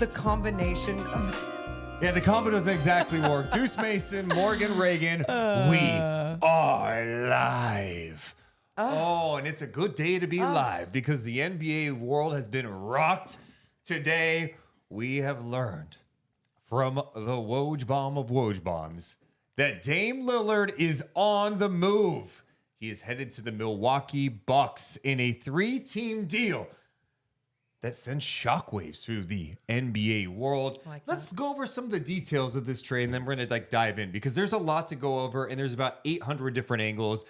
the combination of... Yeah, the combo doesn't exactly work. Deuce Mason, Morgan Reagan, we are live. Oh, and it's a good day to be live because the NBA world has been rocked. Today, we have learned from the Woj bomb of Woj bombs that Dame Lillard is on the move. He is headed to the Milwaukee Bucks in a 3-team deal that sends shockwaves through the NBA world. Let's go over some of the details of this trade, and then we're gonna dive in because there's a lot to go over, and there's about 800 different angles.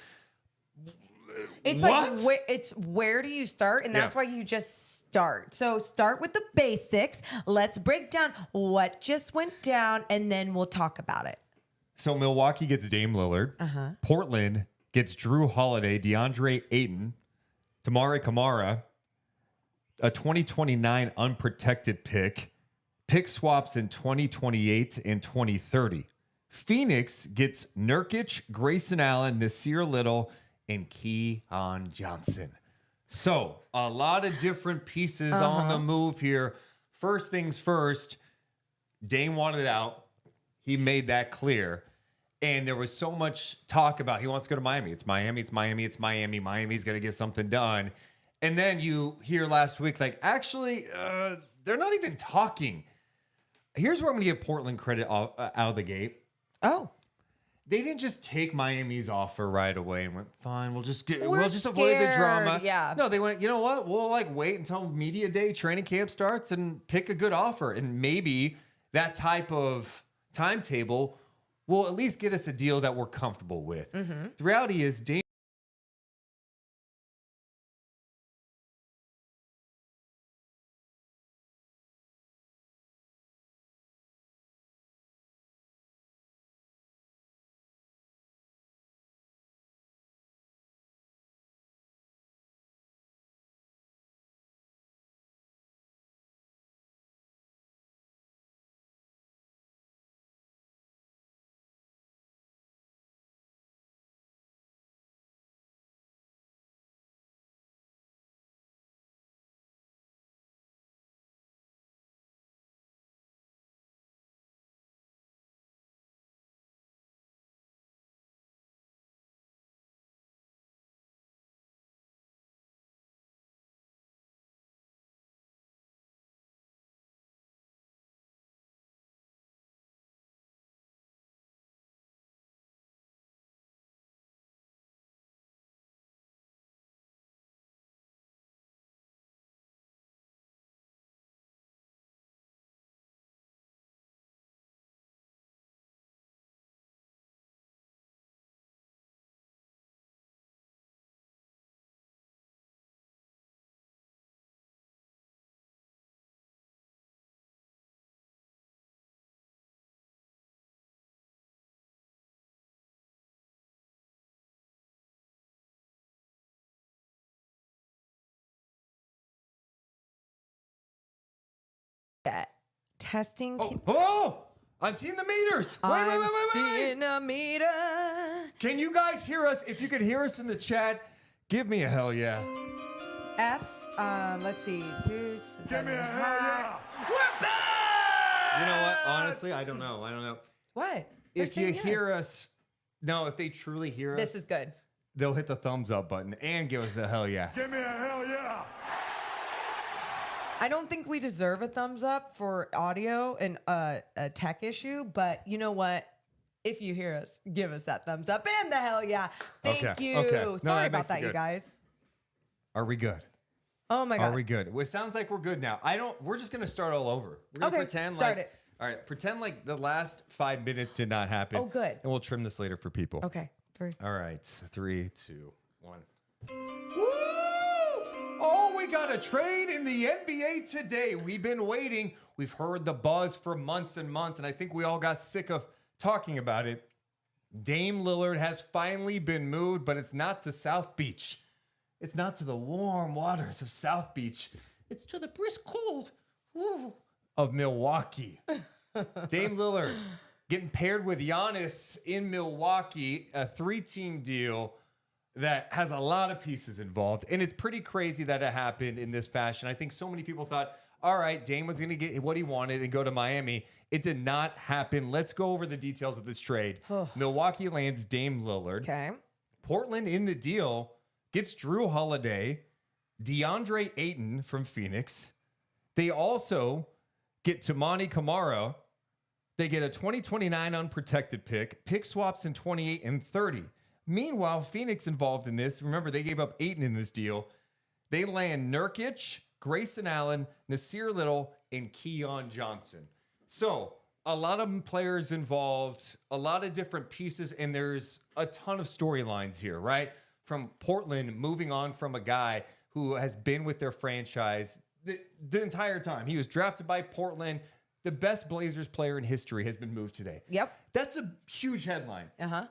It's where do you start? And that's why you just start. So start with the basics. Let's break down what just went down, and then we'll talk about it. So Milwaukee gets Dame Lillard. Portland gets Drew Holiday, DeAndre Ayton, Damari Kamara, a 2029 unprotected pick swaps in 2028 and 2030. Phoenix gets Nurkic, Grayson Allen, Nasir Little, and Keon Johnson. So a lot of different pieces on the move here. First things first, Dame wanted out. He made that clear. And there was so much talk about he wants to go to Miami. It's Miami, it's Miami, it's Miami. Miami's going to get something done. And then you hear last week, like, actually, they're not even talking. Here's where I'm going to give Portland credit out of the gate. Oh. They didn't just take Miami's offer right away and went, fine, we'll just avoid the drama. Yeah. No, they went, you know what? We'll wait until media day, training camp starts and pick a good offer. And maybe that type of timetable will at least get us a deal that we're comfortable with. The reality is, Dame Testing. I'm seeing the meters. Wait. Seeing a meter. Can you guys hear us? If you could hear us in the chat, give me a hell yeah. Let's see. Deuce. Give me a hell yeah. We're back! You know what? Honestly, I don't know. What? If you hear us, no, if they truly hear us, This is good. they'll hit the thumbs up button and give us a hell yeah. Give me a hell yeah. I don't think we deserve a thumbs up for audio and a tech issue, but you know what? If you hear us, give us that thumbs up and the hell yeah. Thank you. No, Sorry that about makes it that, you good. guys. Are we good? Oh my God. Are we good? Well, it sounds like we're good now. We're just gonna start all over. We're gonna Okay, pretend start like it. All right, pretend like the last 5 minutes did not happen. Oh, good. And we'll trim this later for people. Okay. 3. All right, 3, 2, 1. Woo! Oh, we got a trade in the NBA today. We've been waiting. We've heard the buzz for months and months, and I think we all got sick of talking about it. Dame Lillard has finally been moved, but it's not to South Beach. It's not to the warm waters of South Beach. It's to the brisk cold of Milwaukee. Dame Lillard getting paired with Giannis in Milwaukee, a 3-team deal that has a lot of pieces involved. And it's pretty crazy that it happened in this fashion. I think so many people thought, all right, Dame was going to get what he wanted and go to Miami. It did not happen. Let's go over the details of this trade. Milwaukee lands Dame Lillard. Okay. Portland in the deal gets Drew Holiday, DeAndre Ayton from Phoenix. They also get Toumani Camara. They get a 2029 unprotected pick swaps in 28 and 30. Meanwhile, Phoenix involved in this. Remember, they gave up Ayton in this deal. They land Nurkic, Grayson Allen, Nasir Little, and Keon Johnson. So a lot of players involved, a lot of different pieces, and there's a ton of storylines here, right? From Portland moving on from a guy who has been with their franchise the entire time. He was drafted by Portland. The best Blazers player in history has been moved today. Yep. That's a huge headline.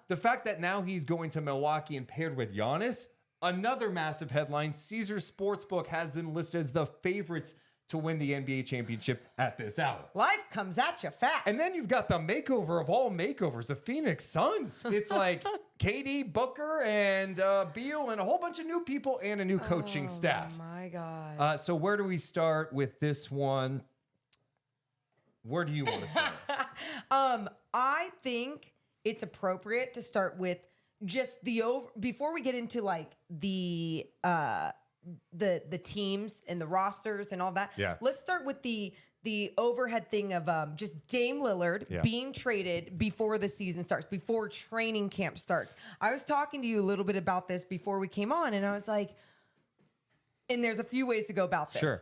The fact that now he's going to Milwaukee and paired with Giannis, another massive headline. Caesars Sportsbook has them listed as the favorites to win the NBA championship at this hour. Life comes at you fast. And then you've got the makeover of all makeovers, the Phoenix Suns. It's like KD, Booker, and Beal, and a whole bunch of new people and a new coaching staff. Oh, my God. So where do we start with this one? Where do you want to start? I think it's appropriate to start with just before we get into like the teams and the rosters and all that. Yeah. Let's start with the overhead thing of just Dame Lillard being traded before the season starts, before training camp starts. I was talking to you a little bit about this before we came on, and I was like, and there's a few ways to go about this. Sure.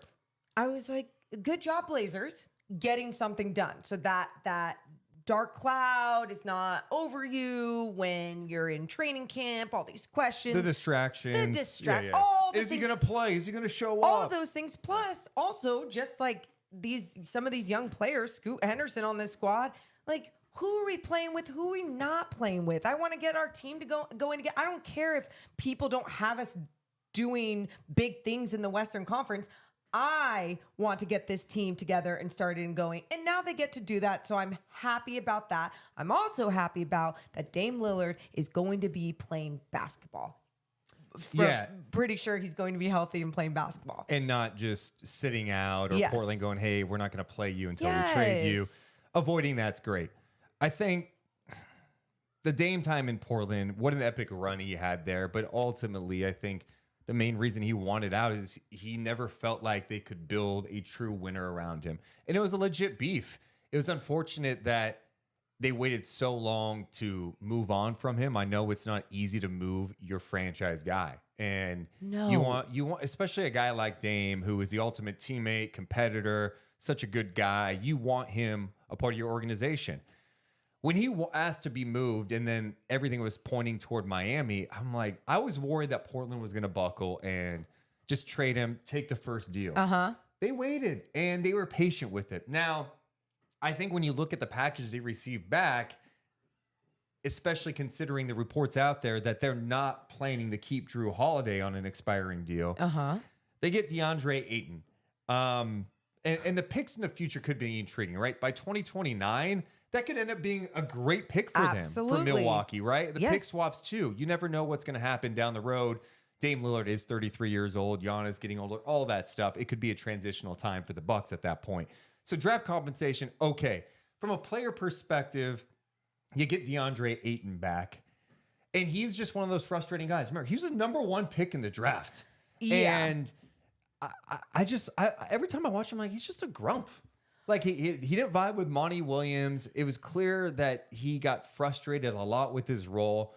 I was like, good job, Blazers, getting something done so that dark cloud is not over you when you're in training camp. All these questions, The distractions. all the Is he things, going to play? Is he going to show all up? of those things. Plus, also just like some of these young players, Scoot Henderson on this squad, like who are we playing with? Who are we not playing with? I want to get our team to go in again. I don't care if people don't have us doing big things in the Western Conference. I want to get this team together and started and going. And now they get to do that. So I'm happy about that. I'm also happy about that Dame Lillard is going to be playing basketball. Pretty sure he's going to be healthy and playing basketball. And not just sitting out or Yes. Portland going, hey, we're not going to play you until we trade you. Avoiding that's great. I think the Dame time in Portland, what an epic run he had there. But ultimately, I think the main reason he wanted out is he never felt like they could build a true winner around him. And it was a legit beef. It was unfortunate that they waited so long to move on from him. I know it's not easy to move your franchise guy. And you want, especially a guy like Dame, who is the ultimate teammate, competitor, such a good guy. You want him a part of your organization. When he asked to be moved and then everything was pointing toward Miami, I'm like, I was worried that Portland was going to buckle and just trade him, take the first deal. They waited and they were patient with it. Now, I think when you look at the package they received back, especially considering the reports out there that they're not planning to keep Drew Holiday on an expiring deal, they get DeAndre Ayton. And the picks in the future could be intriguing, right? By 2029, that could end up being a great pick for them, for Milwaukee, right? The pick swaps too. You never know what's going to happen down the road. Dame Lillard is 33 years old. Giannis getting older, all that stuff. It could be a transitional time for the Bucks at that point. So draft compensation, okay. From a player perspective, you get DeAndre Ayton back. And he's just one of those frustrating guys. Remember, he was the number one pick in the draft. Yeah. And I every time I watch him, like, he's just a grump. Like, he didn't vibe with Monty Williams. It was clear that he got frustrated a lot with his role.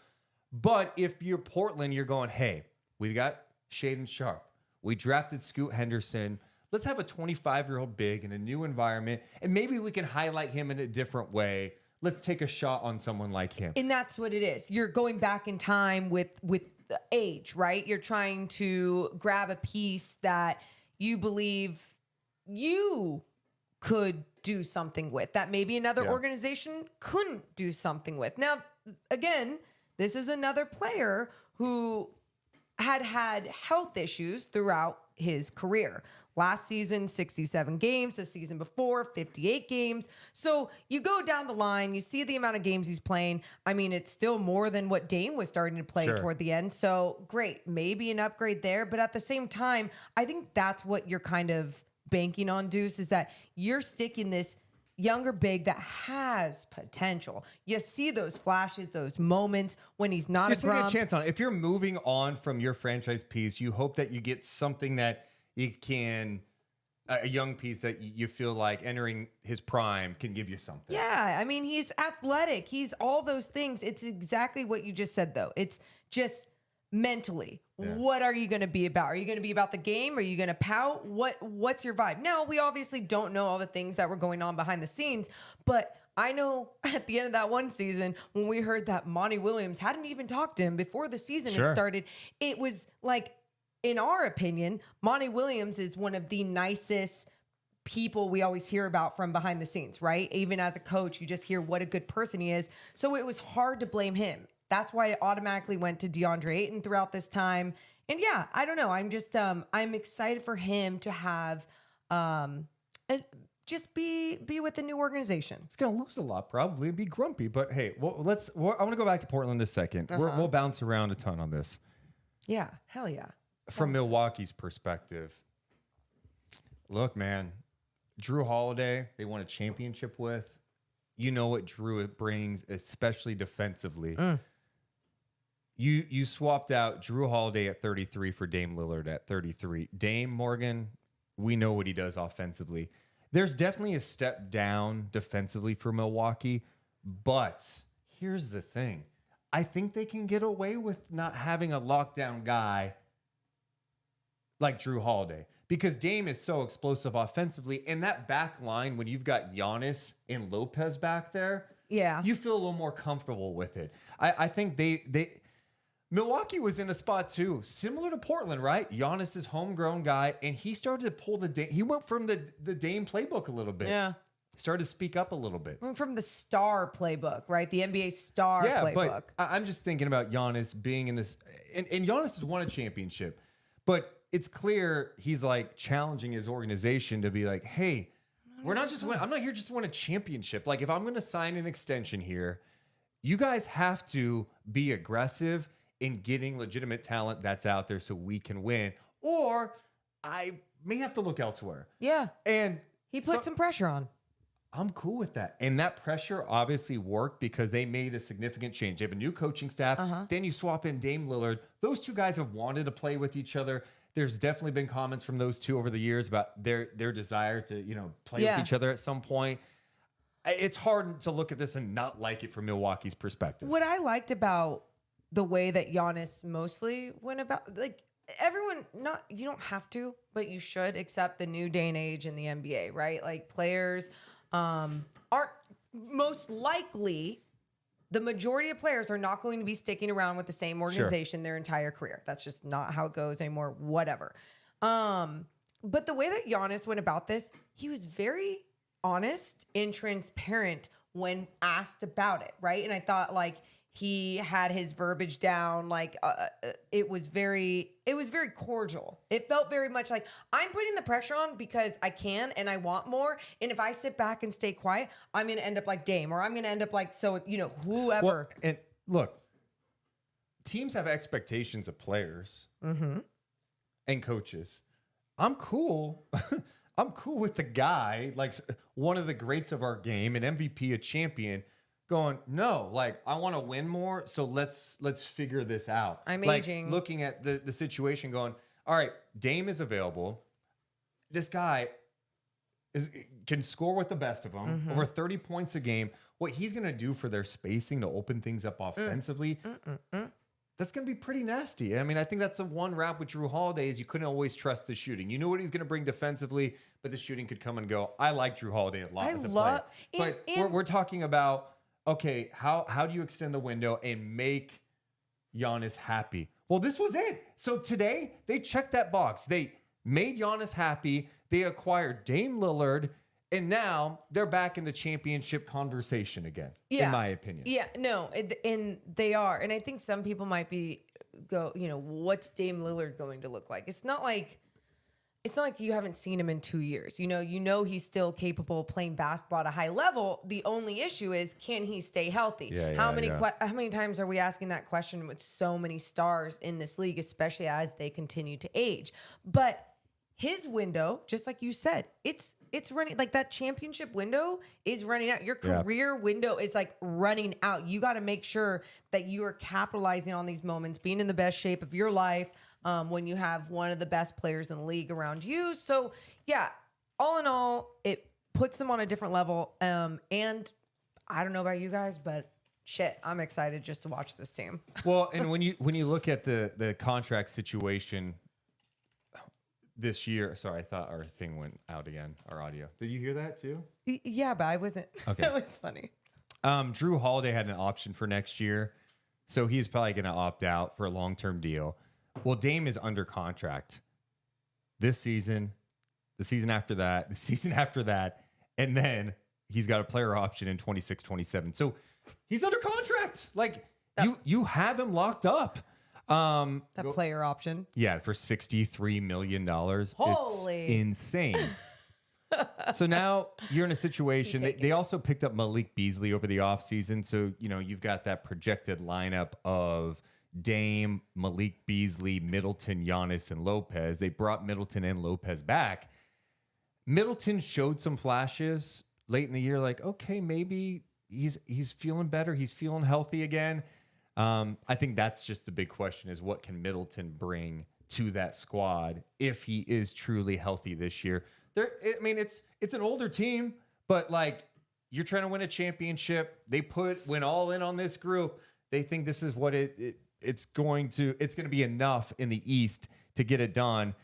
But if you're Portland, you're going, hey, we've got Shaedon Sharpe. We drafted Scoot Henderson. Let's have a 25-year-old big in a new environment, and maybe we can highlight him in a different way. Let's take a shot on someone like him. And that's what it is. You're going back in time with the age, right? You're trying to grab a piece that you believe you could do something with, that maybe another organization couldn't do something with. Now, again, this is another player who had health issues throughout his career. Last season, 67 games. The season before, 58 games. So you go down the line, you see the amount of games he's playing. I mean, it's still more than what Dame was starting to play toward the end. So great, maybe an upgrade there. But at the same time, I think that's what you're kind of banking on, Deuce, is that you're sticking this younger big that has potential. You see those flashes, those moments when he's not You're a taking a grump. chance on it. If you're moving on from your franchise piece, you hope that you get something that you can, a young piece that you feel like entering his prime can give you something. Yeah, I mean, he's athletic. He's all those things. It's exactly what you just said, though. It's just mentally. Yeah. What are you going to be about? Are you going to be about the game? Are you going to pout? What's your vibe? Now, we obviously don't know all the things that were going on behind the scenes, but I know at the end of that one season, when we heard that Monty Williams hadn't even talked to him before the season had started, it was like, in our opinion, Monty Williams is one of the nicest people we always hear about from behind the scenes, right? Even as a coach, you just hear what a good person he is. So it was hard to blame him. That's why it automatically went to DeAndre Ayton throughout this time. And yeah, I don't know. I'm just, I'm excited for him to have, just be with the new organization. He's going to lose a lot, probably, and be grumpy. But hey, I want to go back to Portland a second. We'll bounce around a ton on this. Yeah, hell yeah. From Milwaukee's perspective, look, man, Drew Holiday, they won a championship with. You know what Drew brings, especially defensively. You swapped out Drew Holiday at 33 for Dame Lillard at 33. Dame Morgan, we know what he does offensively. There's definitely a step down defensively for Milwaukee, but here's the thing. I think they can get away with not having a lockdown guy like Drew Holiday because Dame is so explosive offensively. And that back line, when you've got Giannis and Lopez back there, you feel a little more comfortable with it. I think Milwaukee was in a spot too, similar to Portland, right? Giannis is homegrown guy, and he started to pull he went from the Dame playbook a little bit. Yeah. Started to speak up a little bit. From the star playbook, right? The NBA star playbook. But I'm just thinking about Giannis being in this, and Giannis has won a championship, but it's clear he's like challenging his organization to be like, hey, I'm not here just to win a championship. Like if I'm going to sign an extension here, you guys have to be aggressive in getting legitimate talent that's out there so we can win, or I may have to look elsewhere. Yeah. And he put some pressure on. I'm cool with that. And that pressure obviously worked because they made a significant change. They have a new coaching staff. Then you swap in Dame Lillard. Those two guys have wanted to play with each other. There's definitely been comments from those two over the years about their desire to, play with each other at some point. It's hard to look at this and not like it from Milwaukee's perspective. What I liked about the way that Giannis mostly went about, like everyone, you don't have to, but you should accept the new day and age in the NBA, right? Like players aren't most likely. The majority of players are not going to be sticking around with the same organization their entire career. That's just not how it goes anymore, whatever. But the way that Giannis went about this, he was very honest and transparent when asked about it, right? And I thought like he had his verbiage down, like it was very cordial. It felt very much like I'm putting the pressure on because I can and I want more. And if I sit back and stay quiet, I'm going to end up like Dame, or I'm going to end up like whoever. Well, and look, teams have expectations of players and coaches. I'm cool. I'm cool with the guy, like one of the greats of our game, an MVP, a champion, going, no, like I want to win more, so let's figure this out. I'm like, aging. Looking at the situation, going, all right, Dame is available. This guy can score with the best of them, over 30 points a game. What he's going to do for their spacing to open things up offensively, that's going to be pretty nasty. I mean, I think that's the one rap with Drew Holiday is you couldn't always trust the shooting. You know what he's going to bring defensively, but the shooting could come and go. I like Drew Holiday a lot as a player. But we're talking about, okay, how do you extend the window and make Giannis happy? Well, this was it. So today, they checked that box. They made Giannis happy. They acquired Dame Lillard. And now they're back in the championship conversation again, in my opinion. Yeah, no, and they are. And I think some people might what's Dame Lillard going to look like? It's not like you haven't seen him in 2 years. You know he's still capable of playing basketball at a high level. The only issue is, can he stay healthy? How many times are we asking that question with so many stars in this league, especially as they continue to age? But his window, just like you said, it's running, like that championship window is running out. Your career window is like running out. You got to make sure that you are capitalizing on these moments, being in the best shape of your life when you have one of the best players in the league around you. So yeah, all in all, it puts them on a different level. And I don't know about you guys, but shit, I'm excited just to watch this team. Well, and when you look at the contract situation this year, sorry, I thought our thing went out again, our audio. Did you hear that too? Yeah, but I wasn't. Okay. That was funny. Drew Holiday had an option for next year, so he's probably going to opt out for a long-term deal. Well, Dame is under contract this season, the season after that, the season after that, and then he's got a player option in 26-27. So he's under contract. Like you have him locked up. That player option. Yeah, for $63 million. Holy. It's insane. So now you're in a situation. They also picked up Malik Beasley over the offseason. So, you've got that projected lineup of Dame, Malik Beasley, Middleton, Giannis, and Lopez. They brought Middleton and Lopez back. Middleton showed some flashes late in the year, like, okay, maybe he's feeling better. He's feeling healthy again. I think that's just the big question is what can Middleton bring to that squad if he is truly healthy this year? It's an older team, but like you're trying to win a championship. They went all in on this group. They think this is what it's going to be enough in the East to get it done.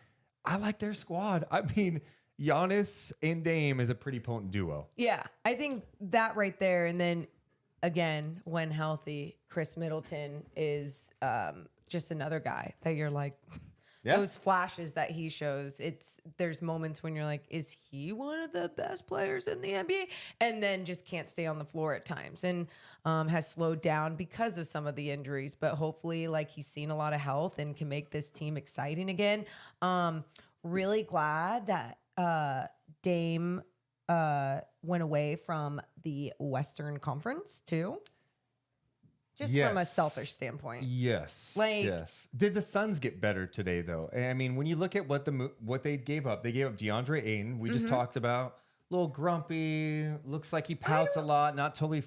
I like their squad. I mean, Giannis and Dame is a pretty potent duo. Yeah, I think that right there. And then again, when healthy, Chris Middleton is just another guy that you're like, those flashes that he shows. There's moments when you're like, is he one of the best players in the NBA? And then just can't stay on the floor at times and has slowed down because of some of the injuries. But hopefully, like he's seen a lot of health and can make this team exciting again. Really glad that Dame went away from the Western Conference too. Just from a selfish standpoint. Yes. Yes. Did the Suns get better today, though? I mean, when you look at what they gave up DeAndre Ayton. We just talked about a little grumpy. Looks like he pouts a lot. Not totally.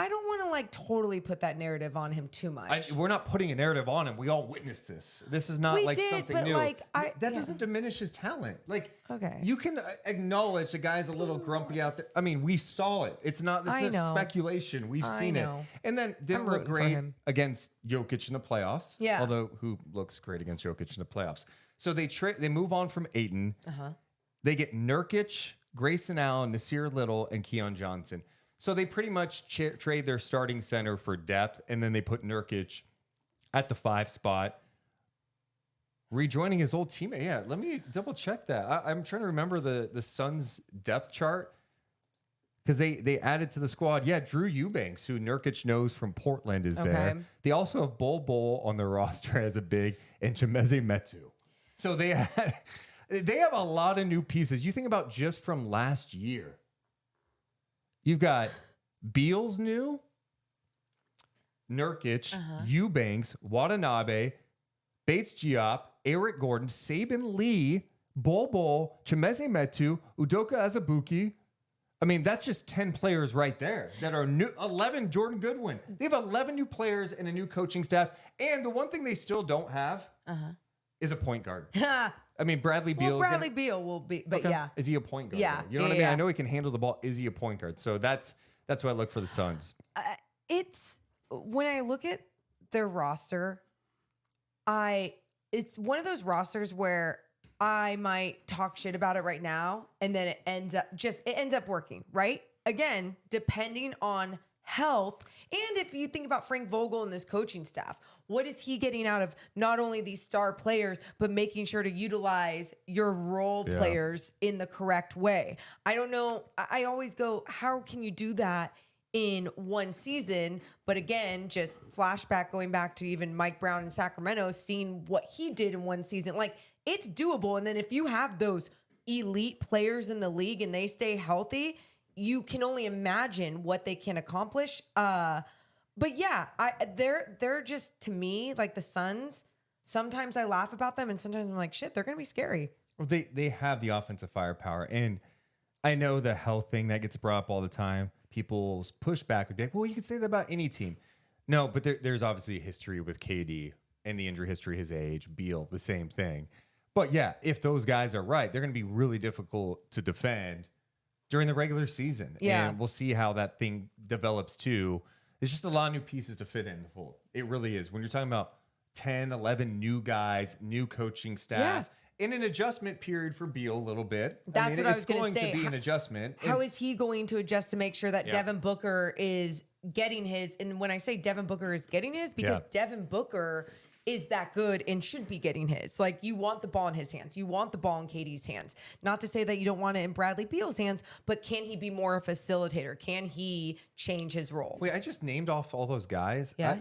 I don't want to like totally put that narrative on him too much. We're not putting a narrative on him. We all witnessed this. This is not something new. Like, that doesn't diminish his talent. Like, okay, you can acknowledge the guy's a little grumpy out there. I mean, we saw it. It's not. This is speculation. We've seen it. And then didn't look great against Jokic in the playoffs. Yeah. Although who looks great against Jokic in the playoffs? So they move on from Ayton. They get Nurkic, Grayson Allen, Nasir Little, and Keon Johnson. So they pretty much trade their starting center for depth, and then they put Nurkic at the 5 spot, rejoining his old teammate. Yeah, let me double check that. I'm trying to remember the Suns depth chart because they added to the squad. Yeah, Drew Eubanks, who Nurkic knows from Portland, is there. They also have Bol on their roster as a big, and Chimeze Metu. So they have a lot of new pieces. You think about just from last year. You've got Beals new, Nurkic, Eubanks, Watanabe, Bates Diop, Eric Gordon, Saban Lee, Bol, Chimeze Metu, Udoka Azubuike. I mean, that's just 10 players right there that are new. 11, Jordan Goodwin. They have 11 new players and a new coaching staff. And the one thing they still don't have is a point guard. I mean, Bradley Beal. Bradley Beal will be, but okay. yeah. Is he a point guard? Yeah. You know what I mean? I know he can handle the ball. Is he a point guard? So that's what I look for the Suns. It's when I look at their roster, it's one of those rosters where I might talk shit about it right now, and then it ends up working, right? Again, depending on health. And if you think about Frank Vogel and this coaching staff, what is he getting out of not only these star players, but making sure to utilize your role players in the correct way? I don't know. I always go, how can you do that in one season? But again, just flashback, going back to even Mike Brown in Sacramento, seeing what he did in one season. Like, it's doable. And then if you have those elite players in the league and they stay healthy, you can only imagine what they can accomplish. But yeah, they're just, to me, like the Suns. Sometimes I laugh about them, and sometimes I'm like, shit, they're gonna be scary. Well, they have the offensive firepower, and I know the health thing that gets brought up all the time. People's pushback would be like, well, you could say that about any team. No, but there's obviously a history with KD and the injury history, his age, Beal, the same thing. But yeah, if those guys are right, they're going to be really difficult to defend during the regular season. Yeah. And we'll see how that thing develops too. There's just a lot of new pieces to fit in the fold. It really is. When you're talking about 10, 11 new guys, new coaching staff, in an adjustment period for Beal a little bit. That's what I was going to say. It's going to be an adjustment. How is he going to adjust to make sure that Devin Booker is getting his? And when I say Devin Booker is getting his, because Devin Booker is that good and should be getting his. Like, you want the ball in his hands. You want the ball in KD's hands. Not to say that you don't want it in Bradley Beal's hands, but can he be more a facilitator? Can he change his role? Wait, I just named off all those guys. Yeah.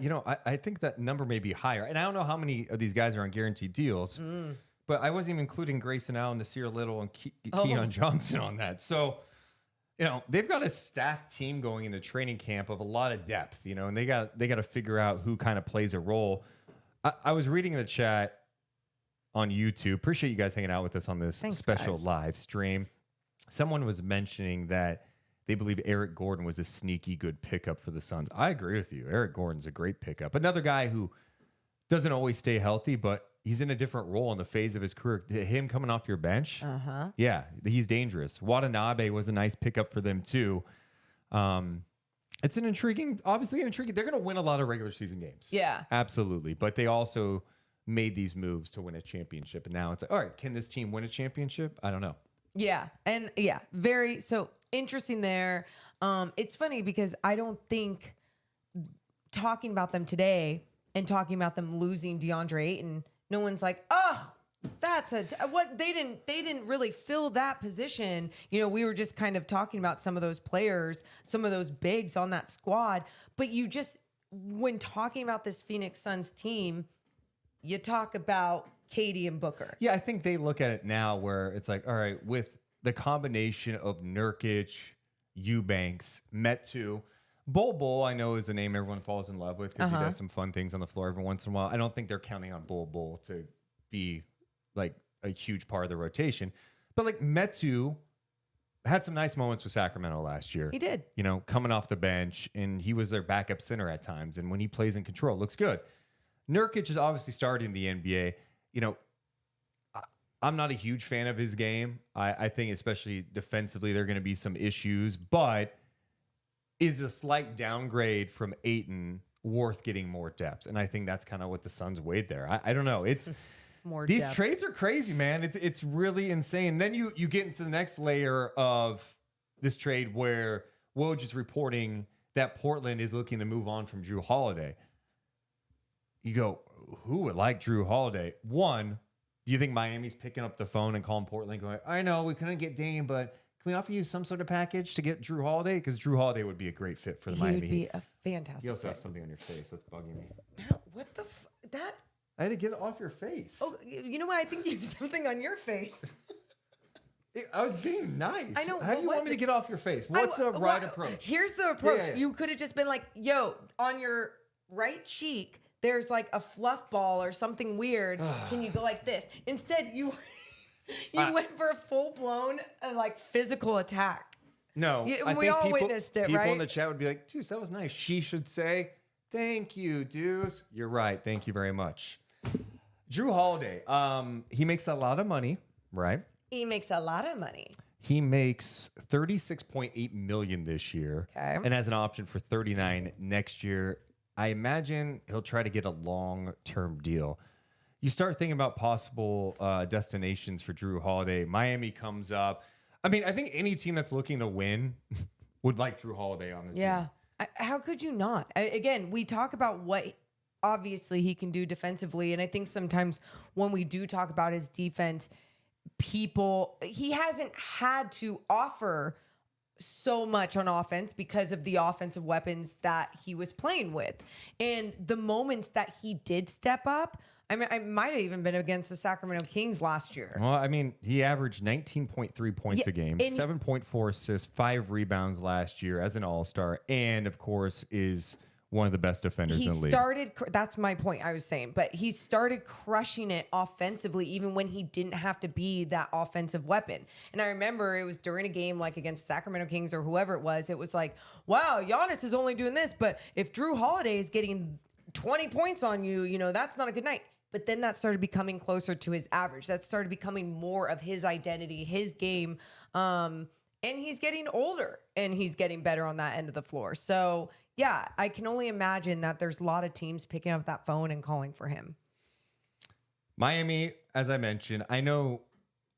I think that number may be higher. And I don't know how many of these guys are on guaranteed deals. But I wasn't even including Grayson Allen, Nasir Little, and Keon Johnson on that. So, they've got a stacked team going into training camp of a lot of depth, and they got to figure out who kind of plays a role. I was reading in the chat on YouTube. Appreciate you guys hanging out with us on this special live stream. Someone was mentioning that they believe Eric Gordon was a sneaky good pickup for the Suns. I agree with you. Eric Gordon's a great pickup. Another guy who doesn't always stay healthy, but he's in a different role in the phase of his career. Him coming off your bench, yeah, he's dangerous. Watanabe was a nice pickup for them too. It's obviously an intriguing. They're going to win a lot of regular season games. Yeah, absolutely. But they also made these moves to win a championship, and now it's like, all right, can this team win a championship? I don't know. Yeah, and very so interesting there. It's funny because I don't think talking about them today and talking about them losing DeAndre Ayton, no one's like, oh, that's what they didn't really fill that position. We were just kind of talking about some of those players, some of those bigs on that squad. But when talking about this Phoenix Suns team, you talk about KD and Booker. Yeah, I think they look at it now where it's like, all right, with the combination of Nurkic, Eubanks, Metu, Bol I know is a name everyone falls in love with because he does some fun things on the floor every once in a while. I don't think they're counting on Bol to be like a huge part of the rotation. But like Metu had some nice moments with Sacramento last year. He did. Coming off the bench, and he was their backup center at times. And when he plays in control, it looks good. Nurkic is obviously starting the NBA. I'm not a huge fan of his game. I think especially defensively, there are going to be some issues, but is a slight downgrade from Ayton worth getting more depth? And I think that's kind of what the Suns weighed there. I don't know. It's these depth. Trades are crazy, man. It's really insane. Then you get into the next layer of this trade where Woj is reporting that Portland is looking to move on from Drew Holiday. You go, who would like Drew Holiday? One, do you think Miami's picking up the phone and calling Portland going, I know we couldn't get Dame, but can we offer you some sort of package to get Drew Holiday? Because Drew Holiday would be a great fit for the Miami Heat. He would be a fantastic You also fit. have something on your face. That's bugging me. What the that? I had to get it off your face. Oh, you know what? I think you have something on your face. I was being nice. I know. How do you want me to get off your face? What's the right approach? Here's the approach. Yeah. You could have just been like, yo, on your right cheek, there's like a fluff ball or something weird. Can you go like this? Instead, you went for a full-blown like physical attack. No. We all witnessed it, right? People in the chat would be like, Deuce, that was nice. She should say, thank you, Deuce. You're right. Thank you very much. Drew Holiday, he makes a lot of money, right? He makes a lot of money. He makes $36.8 million this year, and has an option for $39 next year. I imagine he'll try to get a long-term deal. You start thinking about possible destinations for Drew Holiday. Miami comes up. I mean, I think any team that's looking to win would like Drew Holiday on the team. Yeah. How could you not? Again, we talk about what obviously he can do defensively, and I think sometimes when we do talk about his defense, he hasn't had to offer so much on offense because of the offensive weapons that he was playing with. And the moments that he did step up, I mean, I might have even been against the Sacramento Kings last year. Well, I mean, he averaged 19.3 points a game, 7.4 assists, 5 rebounds last year as an all-star, and of course is one of the best defenders in the league. That's my point I was saying, but he started crushing it offensively even when he didn't have to be that offensive weapon. And I remember it was during a game like against Sacramento Kings or whoever it was like, wow, Giannis is only doing this, but if Drew Holiday is getting 20 points on you, you know, that's not a good night. But then that started becoming closer to his average. That started becoming more of his identity, his game. And he's getting older and he's getting better on that end of the floor. So yeah, I can only imagine that there's a lot of teams picking up that phone and calling for him. Miami, as I mentioned, I know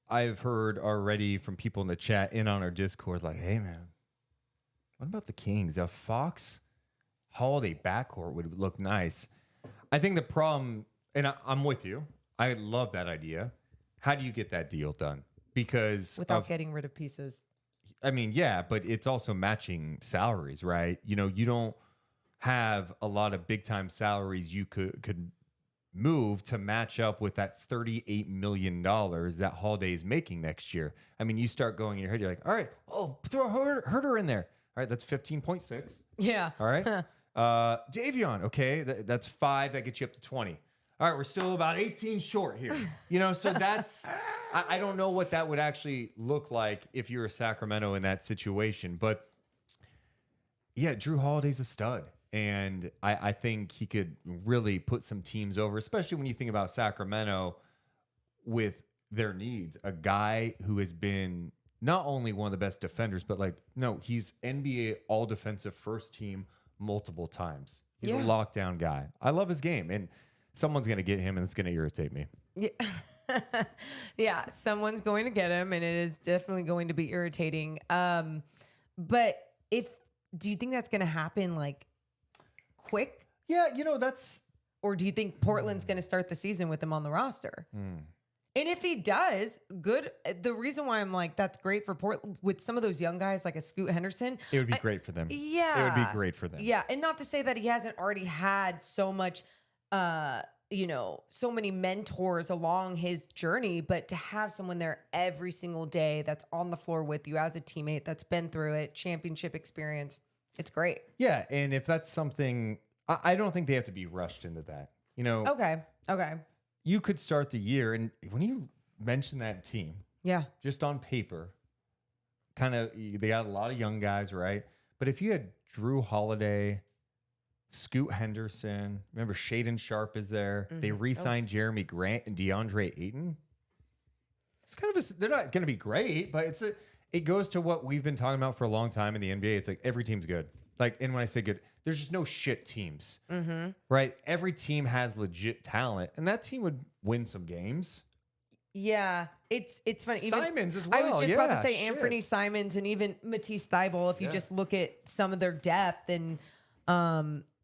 I've heard already from people in the chat in on our Discord, like, hey man, what about the Kings? A Fox Holiday backcourt would look nice. I think the problem, and I'm with you, I love that idea. How do you get that deal done? Because without getting rid of pieces. I mean, yeah, but it's also matching salaries, right? You know, you don't have a lot of big time salaries you could move to match up with that $38 million that Holiday is making next year. I mean, you start going in your head, you're like, all right, throw a Herter in there. All right, that's 15.6. Yeah. All right. Davion, okay, that's 5. That gets you up to 20. All right, we're still about 18 short here. You know, so that's, I don't know what that would actually look like if you were Sacramento in that situation. But yeah, Drew Holiday's a stud. And I think he could really put some teams over, especially when you think about Sacramento with their needs. A guy who has been not only one of the best defenders, but he's NBA all defensive first team multiple times. He's a lockdown guy. I love his game. And someone's going to get him, and it's going to irritate me. Yeah. Yeah, someone's going to get him, and it is definitely going to be irritating. But do you think that's going to happen like quick? Yeah, you know, that's... Or do you think Portland's going to start the season with him on the roster? And if he does, good. The reason why I'm like, that's great for Portland with some of those young guys like a Scoot Henderson. It would be great for them. Yeah. It would be great for them. Yeah. And not to say that he hasn't already had so much, so many mentors along his journey, but to have someone there every single day that's on the floor with you as a teammate that's been through it, championship experience, it's great. Yeah. And if that's something, I don't think they have to be rushed into that. You know, Okay. you could start the year, and when you mention that team, Yeah. just on paper, they got a lot of young guys, right? But if you had Drew Holiday, Scoot Henderson, remember Shaedon Sharp is there. Mm-hmm. They re-signed Jeremy Grant and DeAndre Ayton. It's kind of they're not going to be great, but it goes to what we've been talking about for a long time in the NBA. It's like every team's good. And when I say good, there's just no shit teams, right? Every team has legit talent, and that team would win some games. Yeah, it's funny. Simons as well. I was just about to say Anthony Simons and even Matisse Thybulle. If you just look at some of their depth, and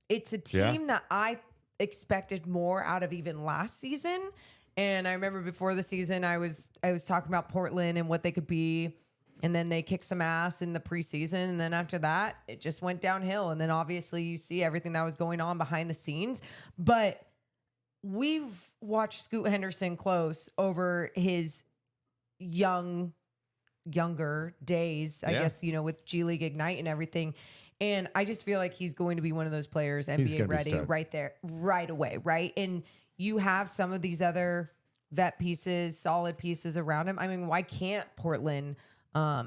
it's a team that I expected more out of even last season. And I remember before the season, I was talking about Portland and what they could be. And then they kicked some ass in the preseason. And then after that, it just went downhill. And then obviously you see everything that was going on behind the scenes. But we've watched Scoot Henderson close over his younger days, I guess, with G League Ignite and everything. And I just feel like he's going to be one of those players, NBA ready, right there, right away, right? And you have some of these other vet pieces, solid pieces around him. I mean, why can't Portland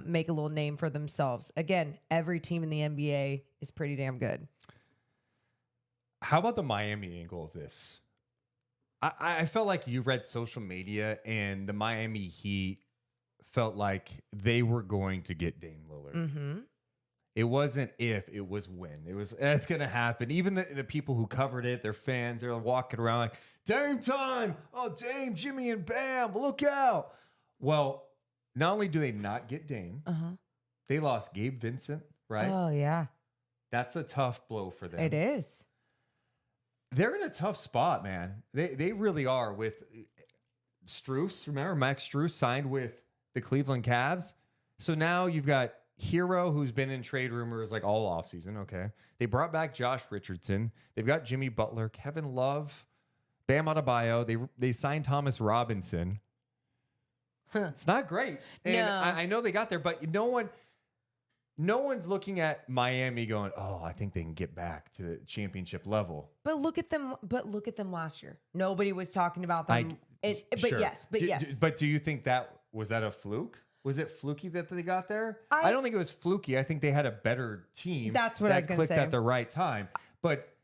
make a little name for themselves? Again, every team in the NBA is pretty damn good. How about the Miami angle of this? I felt like you read social media, and the Miami Heat felt like they were going to get Dame Lillard. Mm-hmm. It wasn't if, it was when. It's going to happen. Even the people who covered it, their fans, they're walking around like, Dame time! Oh, Dame, Jimmy, and Bam, look out! Well, not only do they not get Dame, they lost Gabe Vincent, right? Oh, yeah. That's a tough blow for them. It is. They're in a tough spot, man. They really are with Strus. Remember, Max Strus signed with the Cleveland Cavs. So now you've got Hero, who's been in trade rumors like all offseason. Okay. They brought back Josh Richardson. They've got Jimmy Butler, Kevin Love, Bam Adebayo. They signed Thomas Robinson. It's not great. And no. I know they got there, but no one, no one's looking at Miami going, oh, I think they can get back to the championship level. But look at them. But look at them last year. Nobody was talking about them. Sure. Yes. But do you think that was a fluke? Was it fluky that they got there? I don't think it was fluky. I think they had a better team. That's what I was going to say. Clicked at the right time. But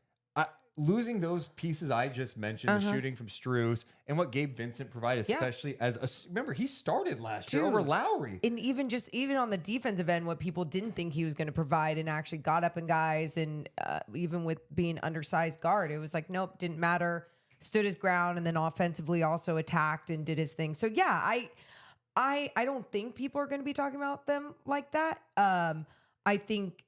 losing those pieces I just mentioned, the shooting from Strus and what Gabe Vincent provided, especially remember, he started last year over Lowry. And even on the defensive end, what people didn't think he was going to provide and actually got up in guys, and even with being undersized guard, it was like, nope, didn't matter. Stood his ground, and then offensively also attacked and did his thing. So yeah, I don't think people are going to be talking about them like that. I think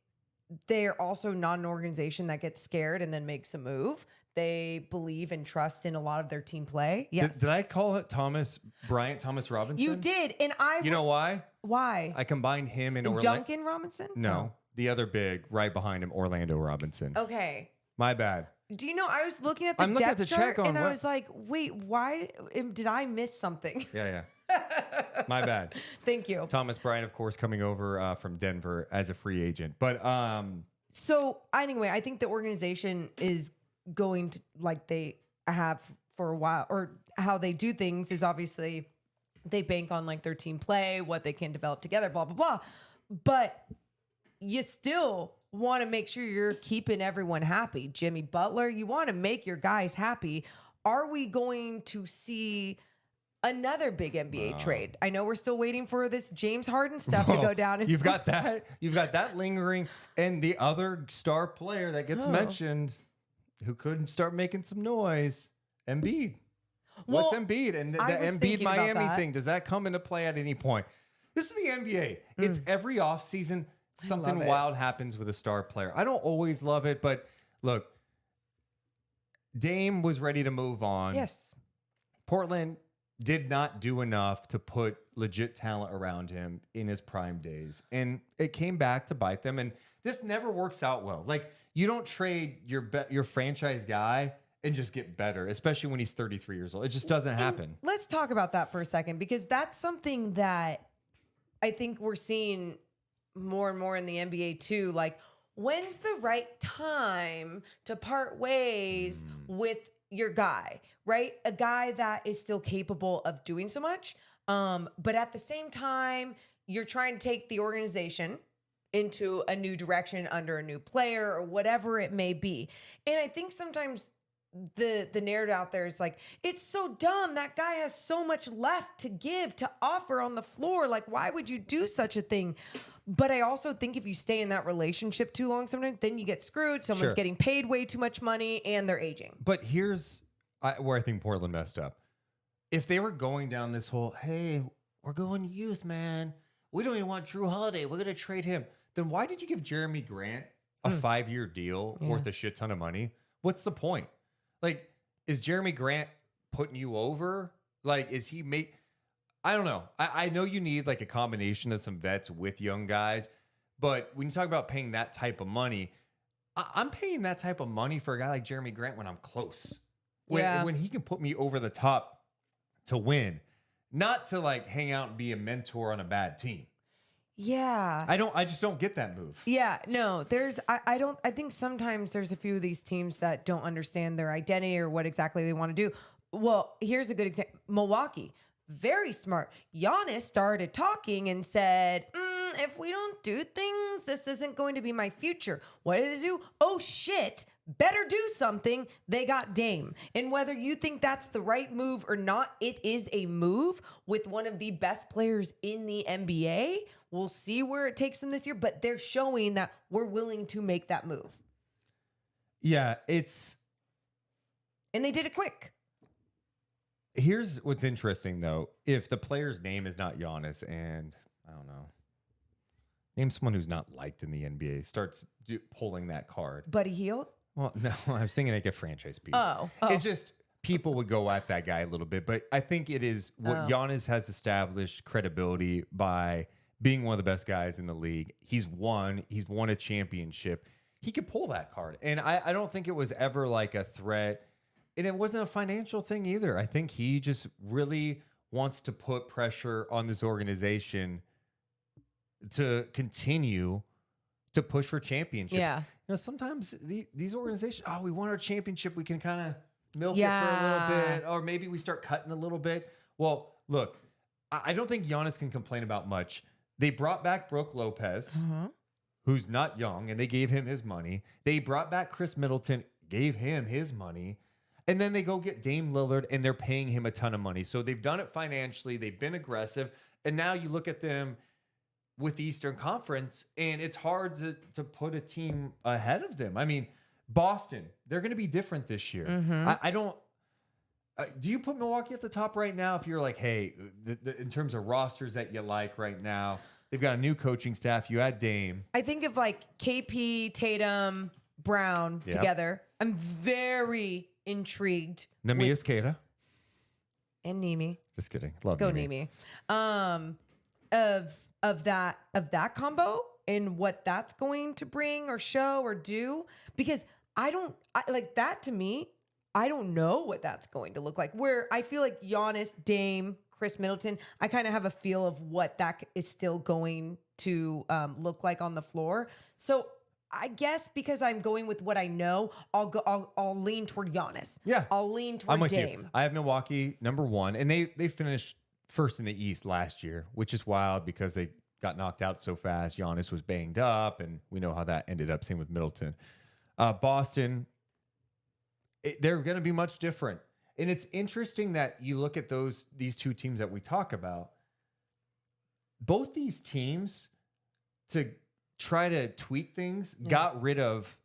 they're also not an organization that gets scared and then makes a move. They believe and trust in a lot of their team play. Yes. Did I call it Thomas Robinson? You did. And You know why? Why? I combined him and Orlando. Duncan Robinson? No. The other big right behind him, Orlando Robinson. Okay. My bad. Do you know, I was looking at the depth chart and I was like, wait, why did I miss something? Yeah. My bad. Thank you. Thomas Bryant, of course, coming over from Denver as a free agent. But so anyway, I think the organization is going to, like they have for a while, or how they do things is obviously they bank on like their team play, what they can develop together, blah, blah, blah. But you still want to make sure you're keeping everyone happy. Jimmy Butler, you want to make your guys happy. Are we going to see another big NBA trade? I know we're still waiting for this James Harden stuff to go down. You've got that lingering, and the other star player that gets mentioned who could start making some noise, Embiid. What's Embiid? And the Embiid Miami thing, does that come into play at any point? This is the NBA. It's every offseason something wild happens with a star player. I don't always love it, but look, Dame was ready to move on. Yes. Portland did not do enough to put legit talent around him in his prime days. And it came back to bite them. And this never works out well. Like, you don't trade your franchise guy and just get better, especially when he's 33 years old. It just doesn't happen. Let's talk about that for a second, because that's something that I think we're seeing more and more in the NBA too. Like, when's the right time to part ways with your guy, right? A guy that is still capable of doing so much. But at the same time, you're trying to take the organization into a new direction under a new player or whatever it may be. And I think sometimes the narrative out there is like, it's so dumb. That guy has so much left to give, to offer on the floor. Like, why would you do such a thing? But I also think if you stay in that relationship too long, sometimes then you get screwed. Someone's getting paid way too much money and they're aging. But here's where I think Portland messed up. If they were going down this whole, hey, we're going youth, man. We don't even want Drew Holiday. We're going to trade him. Then why did you give Jeremy Grant a 5-year deal worth a shit ton of money? What's the point? Like, is Jeremy Grant putting you over? Like, is he I don't know. I know you need like a combination of some vets with young guys, but when you talk about paying that type of money, I'm paying that type of money for a guy like Jeremy Grant when I'm close. When he can put me over the top to win, not to like hang out and be a mentor on a bad team. Yeah. I just don't get that move. Yeah, no, I think sometimes there's a few of these teams that don't understand their identity or what exactly they want to do. Well, here's a good example. Milwaukee, very smart. Giannis started talking and said, if we don't do things, this isn't going to be my future. What did they do? Oh shit, better do something. They got Dame. And whether you think that's the right move or not, it is a move with one of the best players in the NBA. We'll see where it takes them this year, but they're showing that we're willing to make that move. Yeah, and they did it quick. Here's what's interesting, though. If the player's name is not Giannis and, I don't know, name someone who's not liked in the NBA, starts pulling that card. Buddy Hield? Well, no, I was thinking like a franchise piece. Oh. It's just people would go at that guy a little bit. But I think it is what Giannis has established credibility by being one of the best guys in the league. He's won a championship. He could pull that card. And I don't think it was ever like a threat. And it wasn't a financial thing either. I think he just really wants to put pressure on this organization to continue to push for championships. Yeah. You know, sometimes these organizations, we want our championship. We can kind of milk it for a little bit, or maybe we start cutting a little bit. Well, look, I don't think Giannis can complain about much. They brought back Brooke Lopez, who's not young, and they gave him his money. They brought back Chris Middleton, gave him his money. And then they go get Dame Lillard, and they're paying him a ton of money. So they've done it financially. They've been aggressive. And now you look at them with the Eastern Conference, and it's hard to put a team ahead of them. I mean, Boston, they're going to be different this year. I don't... do you put Milwaukee at the top right now if you're like, hey, in terms of rosters that you like right now, they've got a new coaching staff. You had Dame. I think of like KP, Tatum, Brown together. I'm very intrigued. Nemias Queta. And Nemi. Just kidding. Love Go Nemi. Of that combo and what that's going to bring or show or do. Because like that to me, I don't know what that's going to look like. Where I feel like Giannis, Dame, Chris Middleton, I kind of have a feel of what that is still going to look like on the floor. So I guess because I'm going with what I know, I'll lean toward Giannis. Yeah. I'll lean toward I'm with Dame. you. I have Milwaukee #1, and they finished first in the East last year, which is wild because they got knocked out so fast. Giannis was banged up, and we know how that ended up. Same with Middleton. Boston, they're going to be much different. And it's interesting that you look at these two teams that we talk about. Both these teams, to try to tweak things, got rid of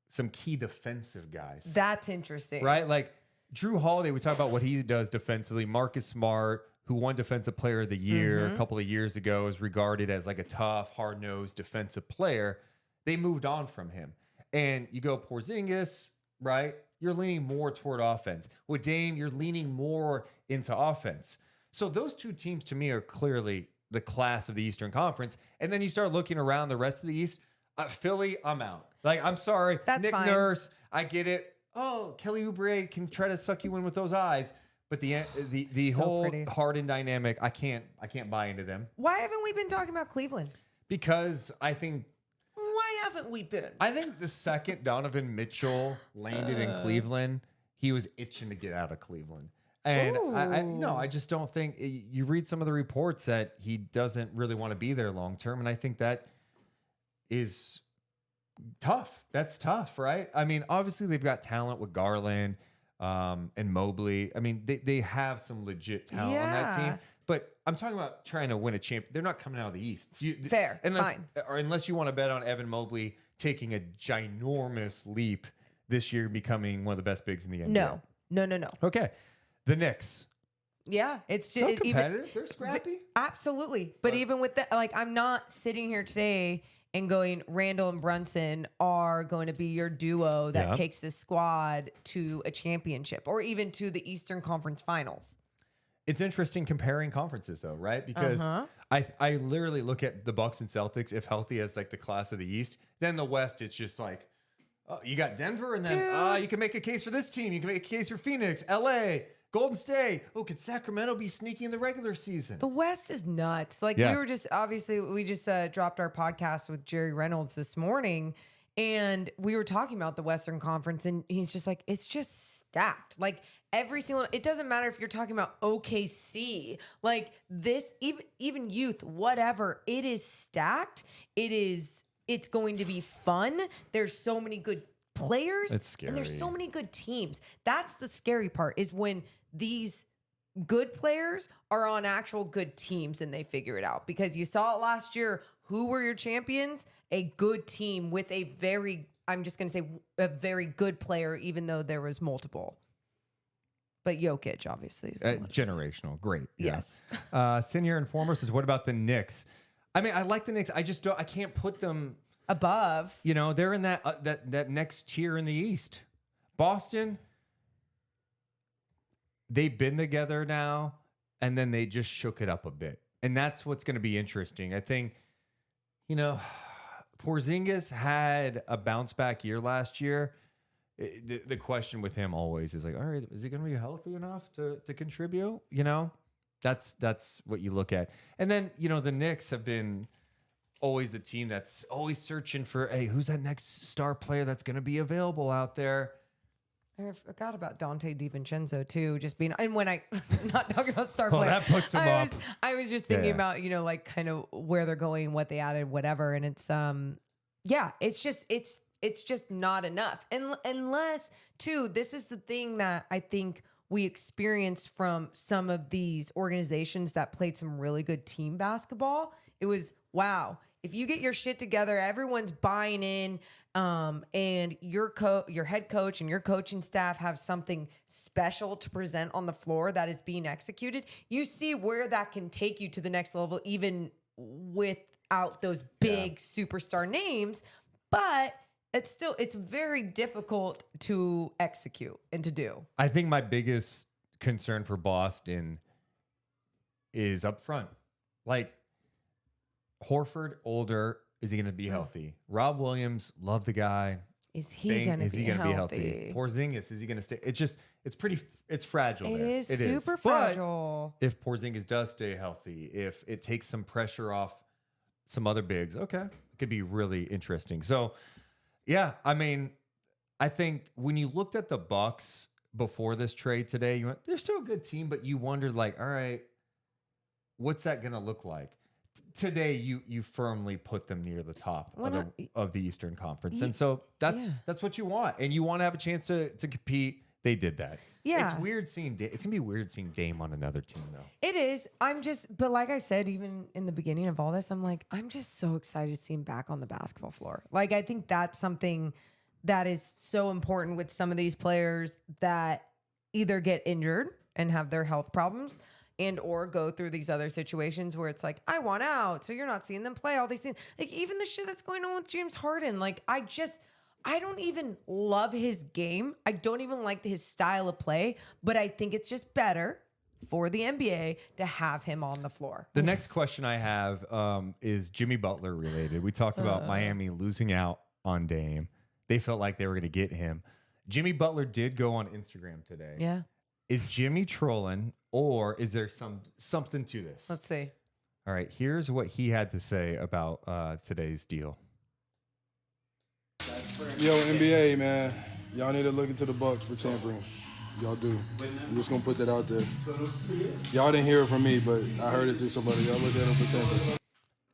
some key defensive guys. That's interesting. Right? Like Drew Holiday, we talk about what he does defensively. Marcus Smart, who won Defensive Player of the Year a couple of years ago, is regarded as like a tough, hard-nosed defensive player. They moved on from him. And you go Porzingis, right? You're leaning more toward offense. With Dame, you're leaning more into offense. So those two teams, to me, are clearly the class of the Eastern Conference. And then you start looking around the rest of the East. Philly, I'm out. Like, I'm sorry. That's Nick fine. Nurse, I get it. Oh, Kelly Oubre can try to suck you in with those eyes. But the So whole pretty. Harden dynamic, I can't buy into them. Why haven't we been talking about Cleveland? Because I think Haven't we been? I think the second Donovan Mitchell landed in Cleveland, he was itching to get out of Cleveland. And I just don't think you read some of the reports that he doesn't really want to be there long term. And I think that is tough. That's tough, right? I mean, obviously they've got talent with Garland and Mobley. I mean, they have some legit talent on that team. But I'm talking about trying to win a champ. They're not coming out of the East. Fair, fine. Unless you want to bet on Evan Mobley taking a ginormous leap this year, becoming one of the best bigs in the NBA. No. Okay. The Knicks. Yeah, it's They're just competitive. They're scrappy. Absolutely. But even with that, like, I'm not sitting here today and going, Randall and Brunson are going to be your duo that takes this squad to a championship or even to the Eastern Conference Finals. It's interesting comparing conferences, though, right? Because I literally look at the Bucks and Celtics, if healthy, as like the class of the East. Then the West, it's just like, you got Denver, and then you can make a case for this team. You can make a case for Phoenix, LA, Golden State. Oh, could Sacramento be sneaky in the regular season? The West is nuts. Like we were just, obviously, we just dropped our podcast with Jerry Reynolds this morning, and we were talking about the Western Conference, and he's just like, it's just stacked. Like every single, it doesn't matter if you're talking about OKC, like this, even youth, whatever, it is stacked. It's going to be fun. There's so many good players. It's scary. And there's so many good teams. That's the scary part, is when these good players are on actual good teams and they figure it out. Because you saw it last year. Who were your champions? A good team with a very, I'm just going to say, a very good player, even though there was multiple. But Jokic, obviously. Is generational. Great. Yes. Senior Informer says, what about the Knicks? I mean, I like the Knicks. I just don't, I can't put them above. You know, they're in that next tier in the East. Boston, they've been together now, and then they just shook it up a bit. And that's what's going to be interesting. I think, you know, Porzingis had a bounce back year last year. The question with him always is like, all right, is he going to be healthy enough to contribute? You know, that's what you look at. And then, you know, the Knicks have been always the team that's always searching for, hey, who's that next star player that's going to be available out there? I forgot about Dante DiVincenzo too. Just being, and when I'm not talking about star Well, player, that puts him up. I was just thinking Yeah. about, like kind of where they're going, what they added, whatever. And it's it's just not enough. And unless too, this is the thing that I think we experienced from some of these organizations that played some really good team basketball. It was, wow, if you get your shit together, everyone's buying in, and your head coach and your coaching staff have something special to present on the floor that is being executed, you see where that can take you to the next level, even without those big superstar names. But it's very difficult to execute and to do. I think my biggest concern for Boston is up front. Like, Horford, older, is he going to be healthy? Rob Williams, love the guy. Is he going to be healthy? Porzingis, is he going to stay? It's fragile. It there. is It super is. fragile. But if Porzingis does stay healthy, if it takes some pressure off some other bigs, okay, it could be really interesting. So, yeah, I mean, I think when you looked at the Bucks before this trade today, you went, they're still a good team, but you wondered, like, all right, what's that going to look like? Today, you firmly put them near the top of the Eastern Conference, and so that's what you want, and you want to have a chance to compete. They did that. Yeah, it's weird seeing it's gonna be weird seeing Dame on another team, though. It is. But like I said, even in the beginning of all this, I'm just so excited to see him back on the basketball floor. Like, I think that's something that is so important with some of these players that either get injured and have their health problems, and or go through these other situations where it's like, I want out, so you're not seeing them play all these things. Like, even the shit that's going on with James Harden. Like, I don't even love his game. I don't even like his style of play, but I think it's just better for the NBA to have him on the floor. The next question I have is Jimmy Butler related. We talked about Miami losing out on Dame. They felt like they were going to get him. Jimmy Butler did go on Instagram today. Yeah. Is Jimmy trolling, or is there something to this? Let's see. All right, here's what he had to say about today's deal. Yo, NBA, man, y'all need to look into the Bucks for tampering. Y'all do. I'm just gonna put that out there. Y'all didn't hear it from me, but I heard it through somebody. Y'all look at him for tampering.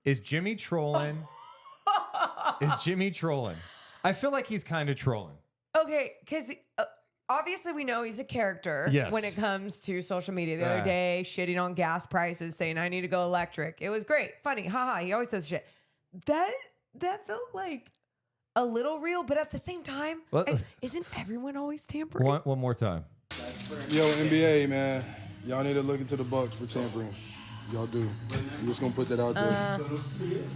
Is Jimmy trolling? Is Jimmy trolling? I feel like he's kind of trolling. Okay, because obviously we know he's a character when it comes to social media. The other day, shitting on gas prices, saying I need to go electric. It was great, funny, haha. He always says shit. That felt like a little real, but at the same time, isn't everyone always tampering? One more time. Yo, NBA, man, y'all need to look into the Bucks for tampering. Y'all do. I'm just gonna put that out there.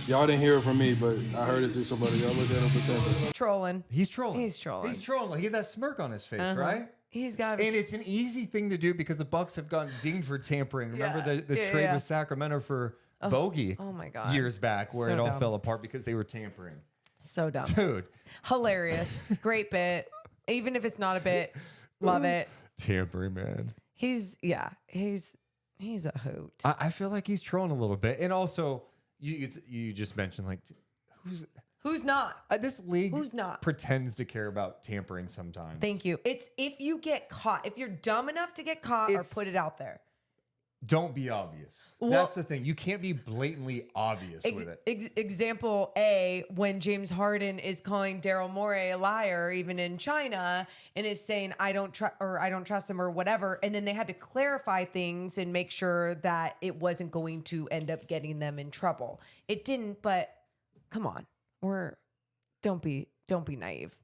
Y'all didn't hear it from me, but I heard it through somebody. Y'all look at him for tampering. Trolling. He's trolling. He's trolling. He's trolling. He had that smirk on his face, right? He's got. And it's an easy thing to do because the Bucks have gotten dinged for tampering. Remember the trade with Sacramento for Bogey? Oh my God. Years back, where So it all dumb. fell apart because they were tampering. So dumb. Dude. Hilarious. Great bit. Even if it's not a bit, love it. Tampering, man. He's a hoot. I feel like he's trolling a little bit. And also, you just mentioned, like, Who's not? this league Who's not? pretends to care about tampering sometimes. Thank you. It's if you get caught, if you're dumb enough to get caught or put it out there. Don't be obvious. Well, that's the thing. You can't be blatantly obvious with it. Example A, when James Harden is calling Daryl Morey a liar, even in China, and is saying I don't trust him or whatever, and then they had to clarify things and make sure that it wasn't going to end up getting them in trouble. It didn't, but come on, don't be naive.